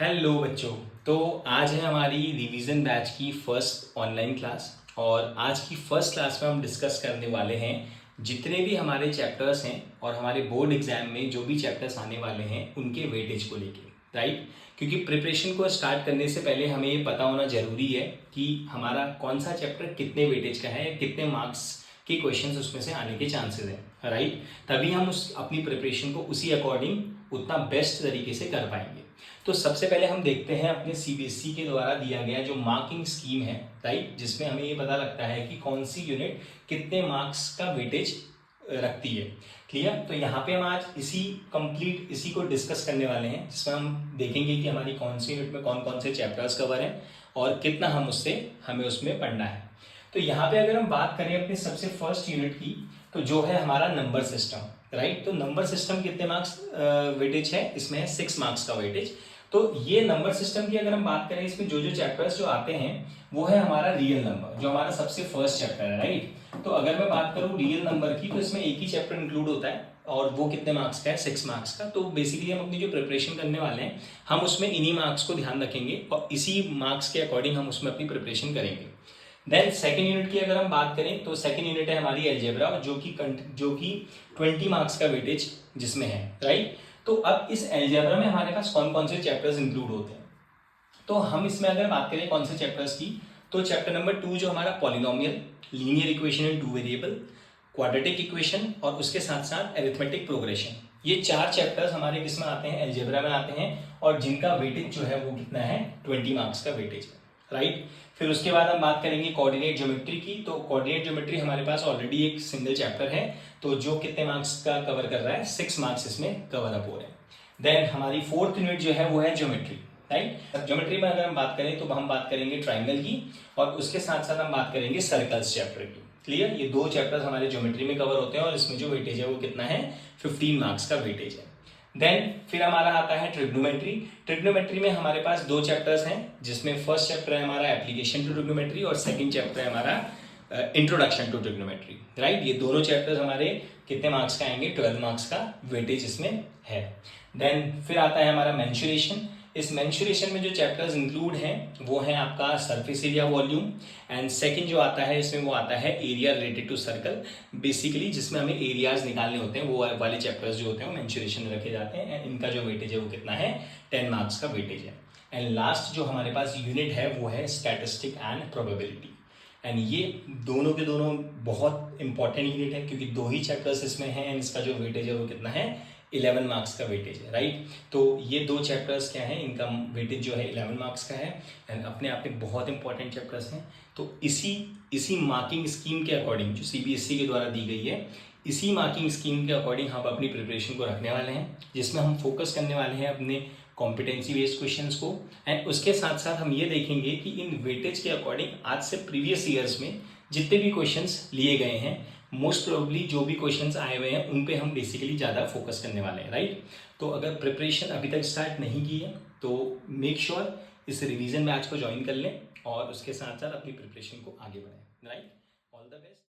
Hello बच्चों। तो आज है हमारी रिवीजन बैच की फर्स्ट ऑनलाइन क्लास और आज की फर्स्ट क्लास में हम डिस्कस करने वाले हैं जितने भी हमारे चैप्टर्स हैं और हमारे बोर्ड एग्जाम में जो भी चैप्टर्स आने वाले हैं उनके वेटेज को लेके, राइट। क्योंकि प्रिपरेशन को स्टार्ट करने से पहले हमें ये पता होना जरूरी है कि हमारा कौन सा चैप्टर कितने वेटेज का है, कितने मार्क्स के क्वेश्चंस उसमें से आने के चांसेस हैं, राइट। तभी हम उस अपनी प्रिपरेशन को उसी अकॉर्डिंग उतना बेस्ट तरीके से कर पाएंगे। तो सबसे पहले हम देखते हैं अपने सीबीएसई के द्वारा दिया गया जो मार्किंग स्कीम है, राइट, जिसमें हमें ये पता लगता है कि कौन सी यूनिट कितने मार्क्स का वेटेज रखती है। क्लियर। तो यहाँ पे हम आज इसी को डिस्कस करने वाले हैं, जिसमें हम देखेंगे कि हमारी कौन सी यूनिट में कौन कौन से चैप्टर्स कवर हैं और कितना हमें उसमें पढ़ना है। तो यहाँ पे अगर हम बात करें अपनी सबसे फर्स्ट यूनिट की, तो जो है हमारा नंबर सिस्टम, राइट। तो नंबर सिस्टम कितने मार्क्स वेटेज है, इसमें है 6 मार्क्स का वेटेज। तो ये नंबर सिस्टम की अगर हम बात करें, इसमें जो जो चैप्टर्स जो आते हैं वो है हमारा रियल नंबर, जो हमारा सबसे फर्स्ट चैप्टर है, राइट। तो अगर मैं बात करूं रियल नंबर की, तो इसमें एक ही चैप्टर इंक्लूड होता है और वो कितने मार्क्स का है, 6 मार्क्स का। तो बेसिकली हम अपनी जो प्रिपरेशन करने वाले हैं, हम उसमें इन्हीं मार्क्स को ध्यान रखेंगे और इसी मार्क्स के अकॉर्डिंग हम उसमें अपनी प्रिपरेशन करेंगे। देन सेकेंड यूनिट की अगर हम बात करें, तो सेकेंड यूनिट है हमारी अलजेब्रा, जो कि 20 मार्क्स का वेटेज जिसमें है, राइट। तो अब इस अलजेब्रा में हमारे पास कौन कौन से चैप्टर्स इंक्लूड होते हैं, तो हम इसमें अगर बात करें कौन से चैप्टर्स की, तो चैप्टर नंबर 2 जो हमारा polynomial, linear equation in 2 variable, quadratic equation और उसके साथ साथ अरिथमेटिक प्रोग्रेशन, ये 4 चैप्टर्स हमारे किसमें आते हैं, अलजेब्रा में आते हैं और जिनका वेटेज जो है वो कितना है, 20 मार्क्स का वेटेज है, राइट। फिर उसके बाद हम बात करेंगे कोऑर्डिनेट ज्योमेट्री की। तो कोऑर्डिनेट ज्योमेट्री हमारे पास ऑलरेडी एक सिंगल चैप्टर है, तो जो कितने मार्क्स का कवर कर रहा है, 6 मार्क्स इसमें कवर अप हो रहे हैं। देन हमारी फोर्थ यूनिट जो है वो है ज्योमेट्री, राइट। ज्योमेट्री में अगर हम बात करें तो हम बात करेंगे ट्राइंगल की और उसके साथ साथ हम बात करेंगे सर्कल्स चैप्टर की। क्लियर। ये 2 चैप्टर्स हमारे ज्योमेट्री में कवर होते हैं और इसमें जो वेटेज है वो कितना है, 15 मार्क्स का वेटेज है। देन फिर हमारा आता है ट्रिग्नोमेट्री। ट्रिग्नोमेट्री में हमारे पास 2 चैप्टर्स हैं, जिसमें फर्स्ट चैप्टर है हमारा एप्लीकेशन टू ट्रिग्नोमेट्री और सेकंड चैप्टर है हमारा इंट्रोडक्शन टू ट्रिग्नोमेट्री, राइट। ये दोनों चैप्टर्स हमारे कितने मार्क्स का आएंगे, 12 मार्क्स का वेटेज इसमें है। देन फिर आता है हमारा मेंसुरेशन। इस मेंसुरेशन में जो चैप्टर्स इंक्लूड हैं वो है आपका surface area volume, and second जो आता है इसमें वो आता है area related to circle, basically जिसमें हमें एरियाज निकालने होते हैं, वो वाले चैप्टर्स जो होते हैं वो मेंसुरेशन में रखे जाते हैं। एंड इनका जो वेटेज है वो कितना है, 10 मार्क्स का वेटेज है। एंड लास्ट जो हमारे पास यूनिट है वो है स्टैटिस्टिक एंड प्रोबेबिलिटी। एंड ये दोनों के दोनों बहुत इंपॉर्टेंट यूनिट है, क्योंकि 2 ही चैप्टर्स इसमें हैं एंड इसका जो वेटेज है वो कितना है, 11 मार्क्स का वेटेज है, राइट। तो ये 2 चैप्टर्स क्या हैं, इनका वेटेज जो है 11 मार्क्स का है एंड अपने आप में बहुत इंपॉर्टेंट चैप्टर्स हैं। तो इसी मार्किंग स्कीम के अकॉर्डिंग जो सीबीएसई के द्वारा दी गई है, इसी मार्किंग स्कीम के अकॉर्डिंग हम अपनी प्रिपरेशन को रखने वाले हैं, जिसमें हम फोकस करने वाले हैं अपने कॉम्पिटेंसी बेस्ड क्वेश्चंस को। एंड उसके साथ साथ हम ये देखेंगे कि इन वेटेज के अकॉर्डिंग आज से प्रीवियस ईयर्स में जितने भी क्वेश्चंस लिए गए हैं, मोस्ट प्रोबेबली जो भी क्वेश्चंस आए हुए हैं उन पे हम बेसिकली ज़्यादा फोकस करने वाले हैं, राइट। तो अगर प्रिपरेशन अभी तक स्टार्ट नहीं की है तो मेक श्योर इस रिवीजन बैच को ज्वाइन कर लें और उसके साथ साथ अपनी प्रिपरेशन को आगे बढ़ाएं, राइट। All the best.